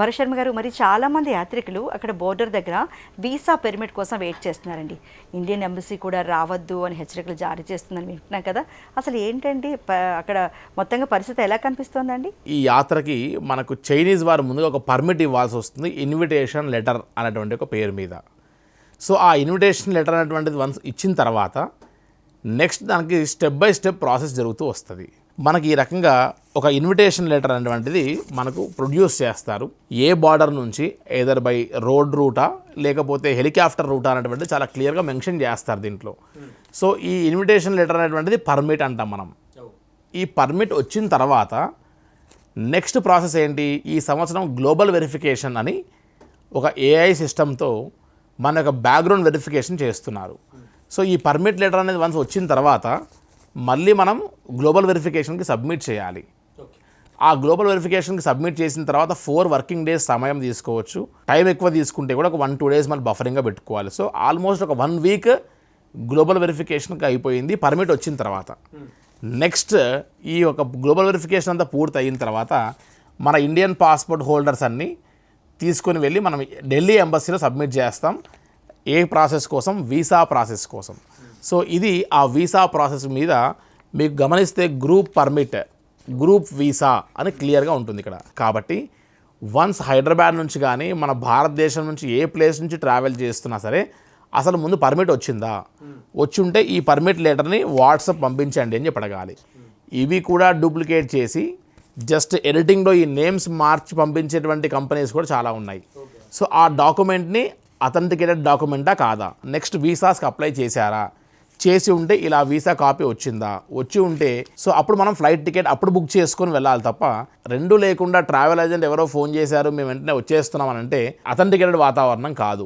భరశర్మ గారు, మరి చాలామంది యాత్రికులు అక్కడ బోర్డర్ దగ్గర వీసా పెర్మిట్ కోసం వెయిట్ చేస్తున్నారండి. ఇండియన్ ఎంబసీ కూడా రావద్దు అని హెచ్చరికలు జారీ చేస్తుందని వింటున్నాం కదా. అసలు ఏంటండి అక్కడ మొత్తంగా పరిస్థితి ఎలా కనిపిస్తోందండి? ఈ యాత్రకి మనకు చైనీస్ వారు ముందుగా ఒక పర్మిట్ ఇవ్వాల్సి వస్తుంది, ఇన్విటేషన్ లెటర్ అనేటువంటి ఒక పేరు మీద. సో ఆ ఇన్విటేషన్ లెటర్ అనేటువంటిది వన్స్ ఇచ్చిన తర్వాత నెక్స్ట్ దానికి స్టెప్ బై స్టెప్ ప్రాసెస్ జరుగుతూ వస్తుంది. మనకి ఈ రకంగా ఒక ఇన్విటేషన్ లెటర్ అనేటువంటిది మనకు ప్రొడ్యూస్ చేస్తారు. ఏ బార్డర్ నుంచి ఏదర్ బై రోడ్ రూటా లేకపోతే హెలికాప్టర్ రూటా అనేటువంటిది చాలా క్లియర్గా మెన్షన్ చేస్తారు దీంట్లో. సో ఈ ఇన్విటేషన్ లెటర్ అనేటువంటిది పర్మిట్ అంటాం మనం. ఈ పర్మిట్ వచ్చిన తర్వాత నెక్స్ట్ ప్రాసెస్ ఏంటి, ఈ సంవత్సరం గ్లోబల్ వెరిఫికేషన్ అని ఒక ఏఐ సిస్టంతో మన యొక్క బ్యాక్గ్రౌండ్ వెరిఫికేషన్ చేస్తున్నారు. సో ఈ పర్మిట్ లెటర్ అనేది వన్స్ వచ్చిన తర్వాత మళ్ళీ మనం గ్లోబల్ వెరిఫికేషన్కి సబ్మిట్ చేయాలి. ఆ గ్లోబల్ వెరిఫికేషన్కి సబ్మిట్ చేసిన తర్వాత 4 వర్కింగ్ డేస్ సమయం తీసుకోవచ్చు. టైం ఎక్కువ తీసుకుంటే కూడా ఒక 1-2 డేస్ మళ్ళీ బఫరింగ్గా పెట్టుకోవాలి. సో ఆల్మోస్ట్ ఒక 1 వీక్ గ్లోబల్ వెరిఫికేషన్కి అయిపోయింది పర్మిట్ వచ్చిన తర్వాత. నెక్స్ట్ ఈ ఒక గ్లోబల్ వెరిఫికేషన్ అంతా పూర్తి అయిన తర్వాత మన ఇండియన్ పాస్పోర్ట్ హోల్డర్స్ అన్నీ తీసుకొని వెళ్ళి మనం ఢిల్లీ ఎంబసీలో సబ్మిట్ చేస్తాం. ఏ ప్రాసెస్ కోసం? వీసా ప్రాసెస్ కోసం. సో ఇది ఆ వీసా ప్రాసెస్ మీద మీకు గమనిస్తే గ్రూప్ పర్మిట్, గ్రూప్ వీసా అని క్లియర్గా ఉంటుంది ఇక్కడ. కాబట్టి వన్స్ హైదరాబాద్ నుంచి కానీ మన భారతదేశం నుంచి ఏ ప్లేస్ నుంచి ట్రావెల్ చేస్తున్నా సరే అసలు ముందు పర్మిట్ వచ్చిందా, వచ్చి ఉంటే ఈ పర్మిట్ లెటర్ని వాట్సాప్ పంపించండి అని చెప్పడగాలి. ఇవి కూడా డూప్లికేట్ చేసి జస్ట్ ఎడిటింగ్లో ఈ నేమ్స్ మార్చి పంపించేటువంటి కంపెనీస్ కూడా చాలా ఉన్నాయి. సో ఆ డాక్యుమెంట్ని అథెంటికేటెడ్ డాక్యుమెంటా కాదా, నెక్స్ట్ వీసాస్కి అప్లై చేశారా, చేసి ఉంటే ఇలా వీసా కాపీ వచ్చిందా, వచ్చి ఉంటే సో అప్పుడు మనం ఫ్లైట్ టికెట్ అప్పుడు బుక్ చేసుకొని వెళ్ళాలి తప్ప రెండూ లేకుండా ట్రావెల్ ఏజెంట్ ఎవరో ఫోన్ చేశారు మేము వెంటనే వచ్చేస్తున్నాం అని అంటే అథెంటికేటెడ్ వాతావరణం కాదు.